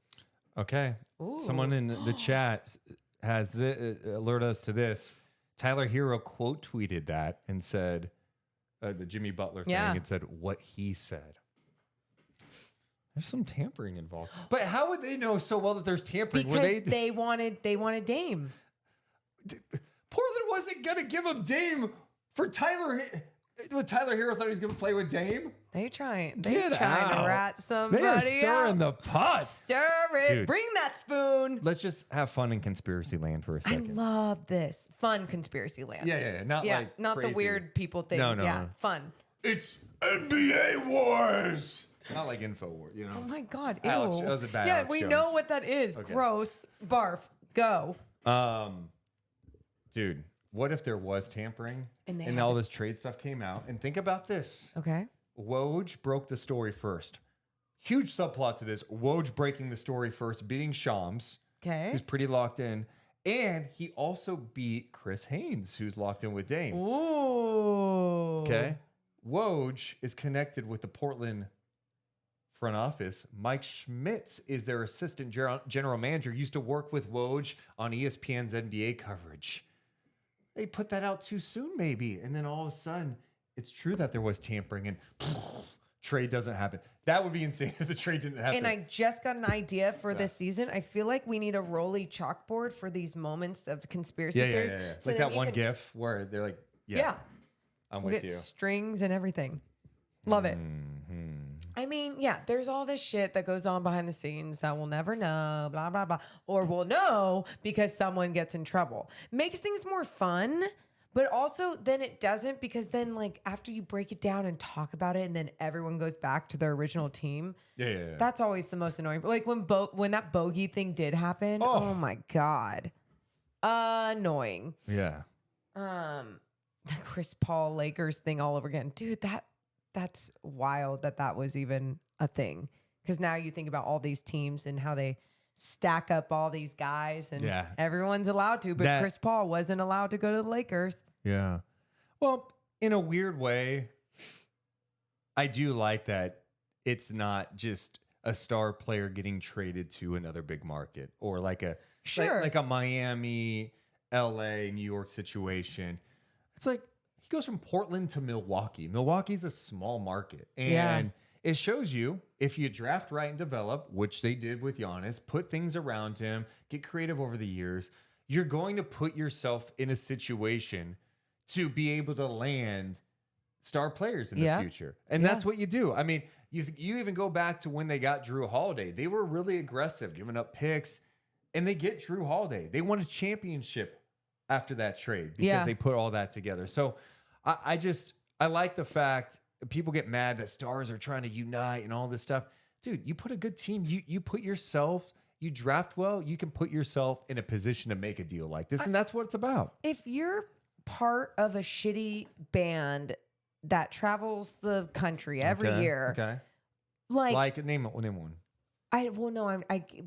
Okay. Ooh. Someone in the chat has alert us to this. Tyler Hero quote tweeted that and said the Jimmy Butler thing and said what he said. There's some tampering involved. But how would they know so well that there's tampering? Because they wanted Dame. Portland wasn't gonna give him Dame for Tyler. Tyler Hero thought he was gonna play with Dame. They trying to out. rat somebody They are stirring out. the pot. Stir it. Dude. Bring that spoon. Let's just have fun in conspiracy land for a I second. love this. Fun conspiracy land. Yeah. Not like not crazy. the weird people thing. No. Fun. It's NBA Wars. Not like InfoWars, you know. Oh my God. Ew. Alex, that was a bad Yeah, Alex we Jones. know what that is. Okay. Gross. Barf. Go. Dude, what if there was tampering And they and had all to- this trade stuff came out? And think about this. Okay. Woj broke the story first. Huge subplot to this. Woj breaking the story first, beating Shams, Okay. who's pretty locked in. And he also beat Chris Haynes, who's locked in with Dame. Ooh. Okay. Woj is connected with the Portland front office. Mike Schmitz is their assistant general manager, used to work with Woj on ESPN's NBA coverage. They put that out too soon, maybe. And then all of a sudden, it's true that there was tampering and trade doesn't happen. That would be insane if the trade didn't happen. And I just got an idea for this season. I feel like we need a rolly chalkboard for these moments of conspiracy theories. So like then that you one can- GIF where they're like, Yeah. I'm We'll with get you. strings and everything. Love it. Mm-hmm. I mean, yeah, there's all this shit that goes on behind the scenes that we'll never know, blah, blah, blah. Or we'll know because someone gets in trouble. Makes things more fun, but also then it doesn't because then, like, after you break it down and talk about it and then everyone goes back to their original team, Yeah. that's always the most annoying. Like when that bogey thing did happen, oh my God. Annoying. Yeah. The Chris Paul Lakers thing all over again. Dude, that's wild that was even a thing. Because now you think about all these teams and how they stack up all these guys and everyone's allowed to, but Chris Paul wasn't allowed to go to the Lakers. Yeah. Well, in a weird way, I do like that it's not just a star player getting traded to another big market or like a like a Miami, LA, New York situation. It's like he goes from Portland to Milwaukee. Milwaukee's a small market. And it shows you if you draft right and develop, which they did with Giannis, put things around him, get creative over the years, you're going to put yourself in a situation to be able to land star players in the future. And that's what you do. I mean, you even go back to when they got Drew Holiday. They were really aggressive, giving up picks, and they get Drew Holiday. They won a championship after that trade because they put all that together. So I like the fact people get mad that stars are trying to unite and all this stuff. Dude, you put a good team, you put yourself, you draft well, you can put yourself in a position to make a deal like this. And that's what it's about. If you're part of a shitty band that travels the country every year, like name one.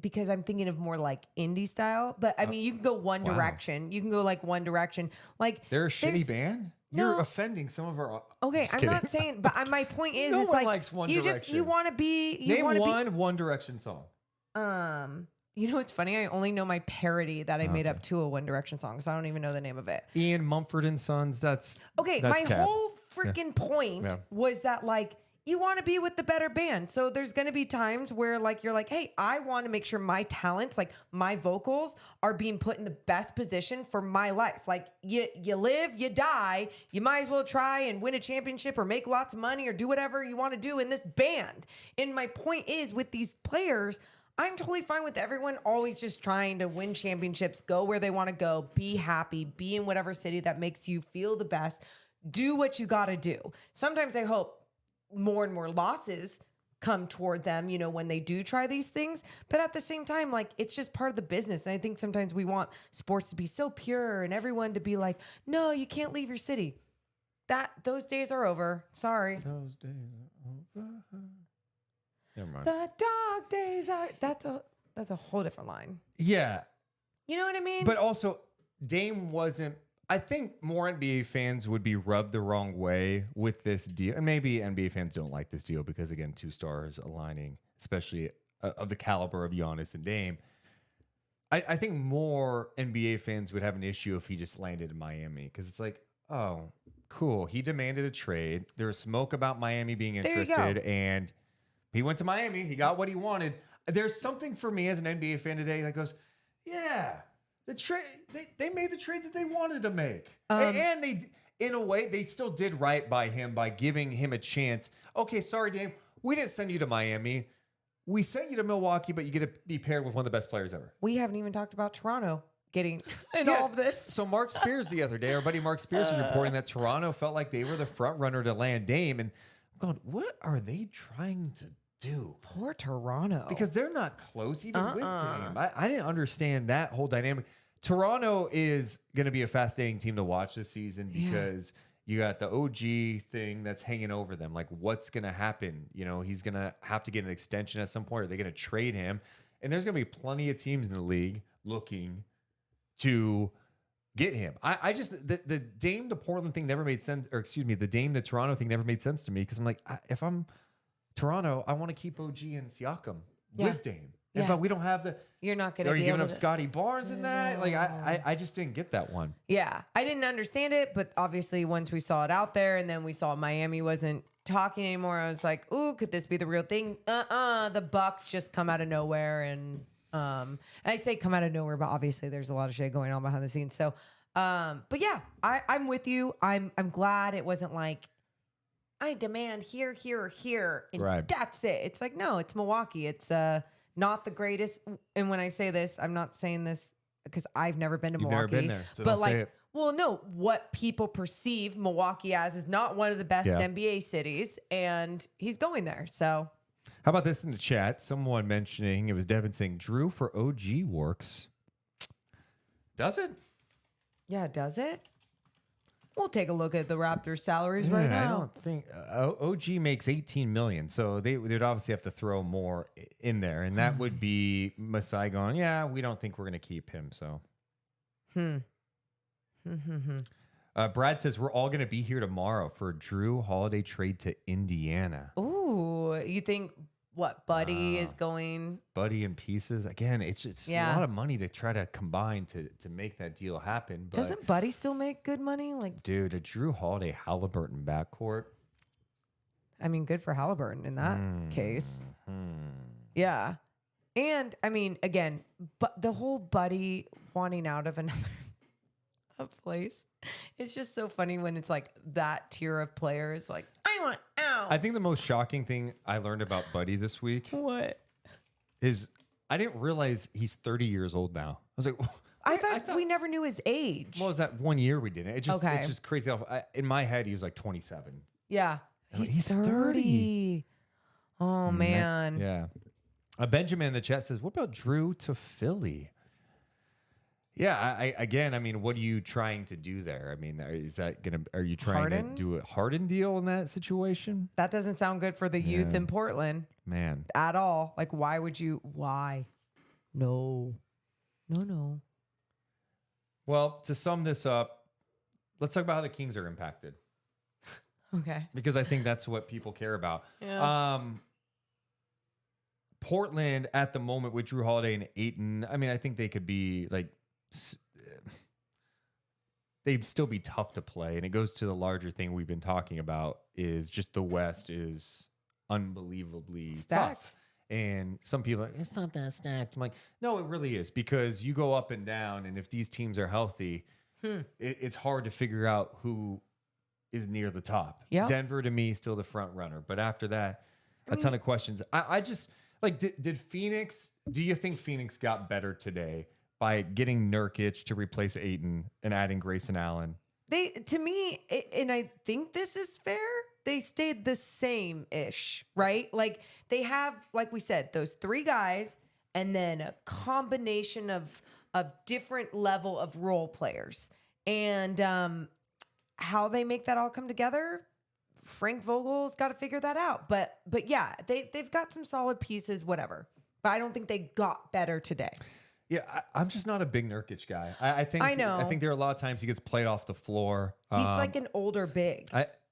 Because I'm thinking of more like indie style, but I mean, you can go One Direction. You can go like One Direction. Like they're a shitty band. You're offending some of our. Okay, I'm not saying, but my point is, No is one like likes One you Direction. you want to be. Name One Direction song. You know what's funny? I only know my parody that I made up to a One Direction song, so I don't even know the name of it. Ian Mumford and Sons. That's my cap. whole freaking point was that like you want to be with the better band. So there's going to be times where like you're like, hey, I want to make sure my talents, like my vocals, are being put in the best position for my life. Like you live, you die. You might as well try and win a championship or make lots of money or do whatever you want to do in this band. And my point is with these players, I'm totally fine with everyone always just trying to win championships, go where they want to go, be happy, be in whatever city that makes you feel the best. Do what you got to do. Sometimes I hope more and more losses come toward them, you know, when they do try these things. But at the same time, like, it's just part of the business. And I think sometimes we want sports to be so pure and everyone to be like, no, you can't leave your city. Those days are over. Sorry. Those days are over. Never mind. The dog days are. That's a whole different line. Yeah. You know what I mean? But also, Dame wasn't. I think more NBA fans would be rubbed the wrong way with this deal. And maybe NBA fans don't like this deal because, again, two stars aligning, especially of the caliber of Giannis and Dame. I think more NBA fans would have an issue if he just landed in Miami because it's like, oh, cool. He demanded a trade. There was smoke about Miami being interested, and he went to Miami. He got what he wanted. There's something for me as an NBA fan today that goes, yeah. The trade they made the trade that they wanted to make, and they, in a way, they still did right by him by giving him a chance. Okay, sorry, Dame, we didn't send you to Miami. We sent you to Milwaukee, but you get to be paired with one of the best players ever. We haven't even talked about Toronto. getting in all of this. So Mark Spears the other day, our buddy Mark Spears was reporting that Toronto felt like they were the front runner to land Dame. And I'm going, what are they trying to do? Poor Toronto. Because they're not close even with Dame. I didn't understand that whole dynamic. Toronto is going to be a fascinating team to watch this season because you got the OG thing that's hanging over them. Like, what's going to happen? You know, he's going to have to get an extension at some point. Are they going to trade him? And there's going to be plenty of teams in the league looking to get him. I just, the Dame to Portland thing never made sense, or excuse me, the Dame to Toronto thing never made sense to me because I'm like, if I'm Toronto, I want to keep OG and Siakam with Dame. Yeah. But we don't have the. You're not going to Are be you giving able up Scotty Barnes in that? Like, I just didn't get that one. Yeah, I didn't understand it, but obviously once we saw it out there and then we saw Miami wasn't talking anymore, I was like, ooh, could this be the real thing? The Bucks just come out of nowhere. And I say come out of nowhere, but obviously there's a lot of shit going on behind the scenes. So, but yeah, I'm with you. I'm glad it wasn't like, I demand here, and that's it. It's like, no, it's Milwaukee. It's not the greatest. And when I say this, I'm not saying this because I've never been to You've Milwaukee. never been there, so but don't like, say it. well, no, what people perceive Milwaukee as is not one of the best NBA cities, and he's going there. So, how about this in the chat? Someone mentioning, it was Devin saying, Drew for OG works. Does it? yeah, does it? We'll take a look at the Raptors' salaries right now. I don't think OG makes 18 million, so they'd obviously have to throw more in there, and that would be Masai going, yeah, we don't think we're going to keep him. So, Brad says we're all going to be here tomorrow for a Drew Holiday trade to Indiana. Ooh, you think what Buddy is going? Buddy in pieces again. It's just a lot of money to try to combine to make that deal happen. But Doesn't Buddy still make good money? Like, dude, a Drew Holiday Halliburton backcourt. I mean, good for Halliburton in that case. Yeah. And I mean, again, but the whole Buddy wanting out of another place. It's just so funny when it's like that tier of players like, I want out. I think the most shocking thing I learned about Buddy this week What? is I didn't realize he's 30 years old now. I was like, I thought we never knew his age. what was that 1 year we didn't? It's Okay. just crazy. In my head, he was like 27. Yeah. like, He's 30. Oh, man. Yeah. Benjamin in the chat says, what about Drew to Philly? Yeah, I mean, what are you trying to do there? I mean, is that are you trying Harden? to do a Harden deal in that situation? That doesn't sound good for the youth in Portland Man. at all. Like, why would you? Why? No. Well, to sum this up, let's talk about how the Kings are impacted. Okay. Because I think that's what people care about. Yeah. Portland at the moment with Drew Holiday and Ayton, I mean, I think they could be like, they'd still be tough to play. And it goes to the larger thing we've been talking about is just the West is unbelievably Stacked. tough. And some people are like, it's not that stacked. I'm like, no, it really is because you go up and down. And if these teams are healthy, it's hard to figure out who is near the top. Yeah. Denver to me still the front runner. But after that, a ton of questions. I just like, did Phoenix, do you think Phoenix got better today by getting Nurkic to replace Ayton and adding Grayson Allen? They, to me, and I think this is fair, they stayed the same-ish, right? Like, they have, like we said, those three guys and then a combination of different level of role players. And how they make that all come together, Frank Vogel's got to figure that out. But yeah, they've got some solid pieces, whatever. But I don't think they got better today. Yeah, I'm just not a big Nurkic guy. I think I know. I think there are a lot of times he gets played off the floor. He's like an older big.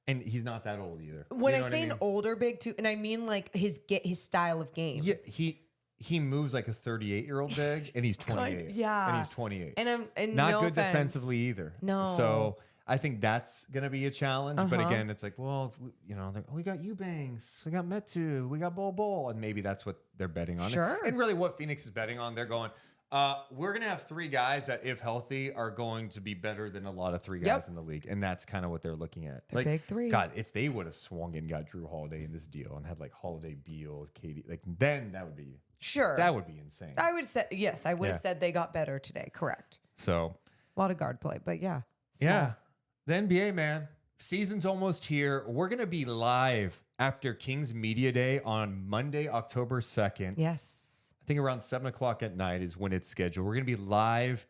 And he's not that old either. When You I know what say mean? an older big too, and I mean like his style of game. Yeah, he moves like a 38-year-old big, and he's 28. Yeah. And he's 28. And Not no good offense. defensively either. No. So I think that's going to be a challenge. But Uh-huh. again, it's like, well, you know, we got Eubanks, we got Metu, we got Bol. And maybe that's what they're betting on. Sure. And really what Phoenix is betting on, they're going, we're going to have three guys that, if healthy, are going to be better than a lot of three guys in the league. And that's kind of what they're looking at. The big three. God, if they would have swung and got Drew Holiday in this deal and had like Holiday, Beal, Katie, like then that would be Sure. that would be insane. I would say yes. I would have Yeah. said they got better today. Correct. So A lot of guard play, but yeah. yeah, the NBA, man, season's almost here. We're going to be live after Kings Media Day on Monday, October 2nd. Yes. I think around 7 o'clock at night is when it's scheduled. We're going to be live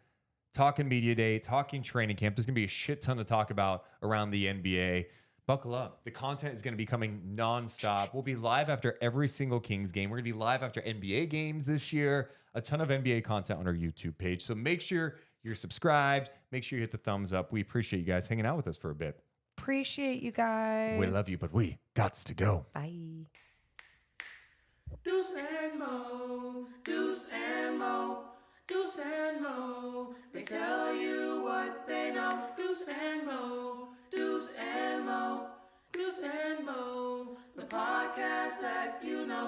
talking Media Day, talking training camp. There's going to be a shit ton to talk about around the NBA. Buckle up. The content is going to be coming nonstop. We'll be live after every single Kings game. We're going to be live after NBA games this year. A ton of NBA content on our YouTube page. So make sure you're subscribed. Make sure you hit the thumbs up. We appreciate you guys hanging out with us for a bit. Appreciate you guys. We love you, but we gots to go. Bye. Deuce and Mo, Deuce and Mo, Deuce and Mo. They tell you what they know. Deuce and Mo, Deuce and Mo, Deuce and Mo. The podcast that you know.